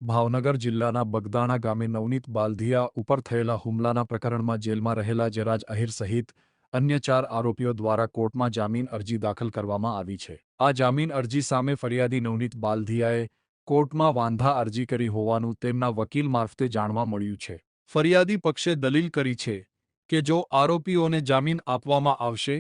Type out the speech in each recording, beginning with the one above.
ભાવનગર જિલ્લાના બગદાણા ગામે નવનીત બાલધિયા ઉપર થયેલા હુમલાના પ્રકરણમાં જેલમાં રહેલા જયરાજ આહિર સહિત અન્ય 4 આરોપીઓ દ્વારા કોર્ટમાં જામીન અરજી દાખલ કરવામાં આવી છે। આ જામીન અરજી સામે ફરિયાદી નવનીત બાલધિયાએ કોર્ટમાં વાંધા અરજી કરી હોવાનું તેમના વકીલ મારફતે જાણવા મળ્યું છે। ફરિયાદી પક્ષે દલીલ કરી છે કે જો આરોપીઓને જામીન આપવામાં આવશે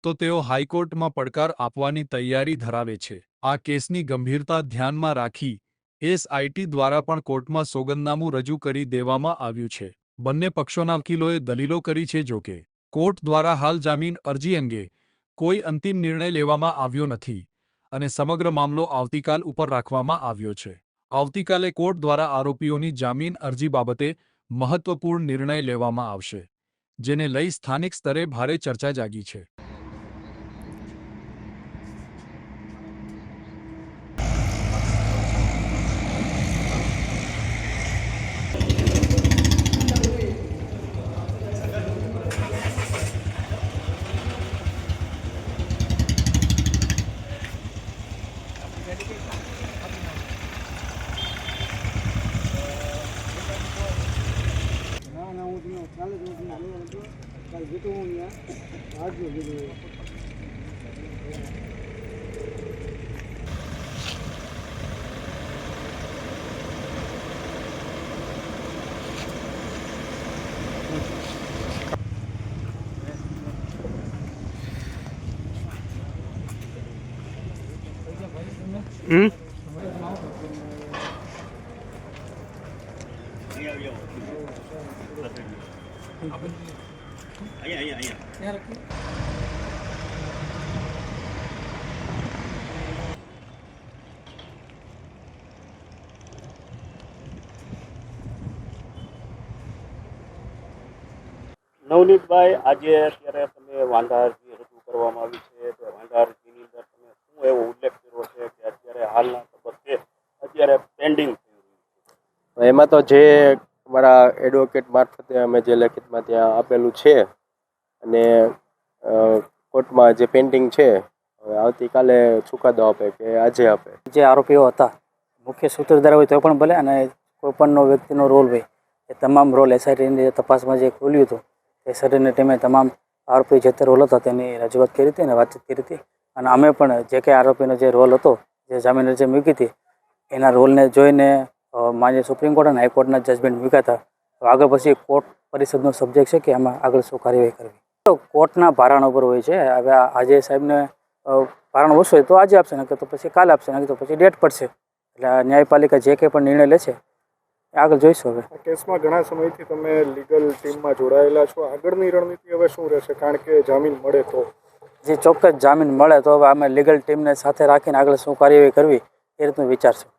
તો તેઓ હાઈકોર્ટમાં પડકાર આપવાની તૈયારી ધરાવે છે। આ કેસની ગંભીરતા ધ્યાનમાં રાખી એસઆઈટી દ્વારા પણ કોર્ટમાં સોગંદનામું રજૂ કરી દેવામાં આવ્યું છે। બંને પક્ષોના વકીલોએ દલીલો કરી છે। જોકે કોર્ટ દ્વારા હાલ જામીન અરજી અંગે કોઈ અંતિમ નિર્ણય લેવામાં આવ્યો નથી અને સમગ્ર મામલો આવતીકાલ ઉપર રાખવામાં આવ્યો છે। આવતીકાલે કોર્ટ દ્વારા આરોપીઓની જામીન અરજી બાબતે મહત્વપૂર્ણ નિર્ણય લેવામાં આવશે, જેને લઈ સ્થાનિક સ્તરે ભારે ચર્ચા જાગી છે। નવનીતભાઈ, આજે અત્યારે તમે વાંધા અરજી રજૂ કરવામાં આવી છે, તો વાંધા અરજીની અંદર તમે શું એવો ઉલ્લેખ કર્યો છે કે અત્યારે હાલના તબક્કે અત્યારે પેન્ડિંગ થઈ રહ્યું છે? એમાં તો જે અમારા એડવોકેટ મારફતે અમે જે લેખિતમાં ત્યાં આપેલું છે અને કોર્ટમાં જે પેન્ડિંગ છે, હવે આવતીકાલે ચુકાદો આપે કે આજે આપે। જે આરોપીઓ હતા, મુખ્ય સૂત્રધાર હોય તો પણ ભલે, અને કોઈપણનો વ્યક્તિનો રોલ હોય, એ તમામ રોલ એસઆઈટીની તપાસમાં જે ખોલ્યું હતું એ સર્ટેની ટીમે તમામ આરોપી જે તે રોલ હતા તેની રજૂઆત કરી હતી અને વાતચીત કરી હતી। અને અમે પણ જે કંઈ આરોપીનો જે રોલ હતો, જે જામીન અરજી મૂકી હતી, એના રોલને જોઈને માન્ય સુપ્રીમ કોર્ટ અને હાઈકોર્ટના જજમેન્ટ મૂક્યા હતા। તો આગળ પછી કોર્ટ પરિષદનો સબ્જેક્ટ છે કે આમાં આગળ શું કાર્યવાહી કરવી, તો કોર્ટના ભારણ ઉપર હોય છે। હવે આજે સાહેબને ભારણ ઓછું હોય તો આજે આપશે, નકર તો પછી કાલે આપશે, નકર તો પછી ડેટ પડશે। એટલે ન્યાયપાલિકા જે કંઈ પણ નિર્ણય લે છે આગળ જોઈશું। હવે આ કેસમાં ઘણા સમયથી તમે લીગલ ટીમમાં જોડાયેલા છો, આગળની રણનીતિ હવે શું રહેશે? કારણ કે જામીન મળે તો જે ચોક્કસ જામીન મળે તો હવે અમે લીગલ ટીમને સાથે રાખીને આગળ શું કાર્યવાહી કરવી એ રીતનું વિચારશું।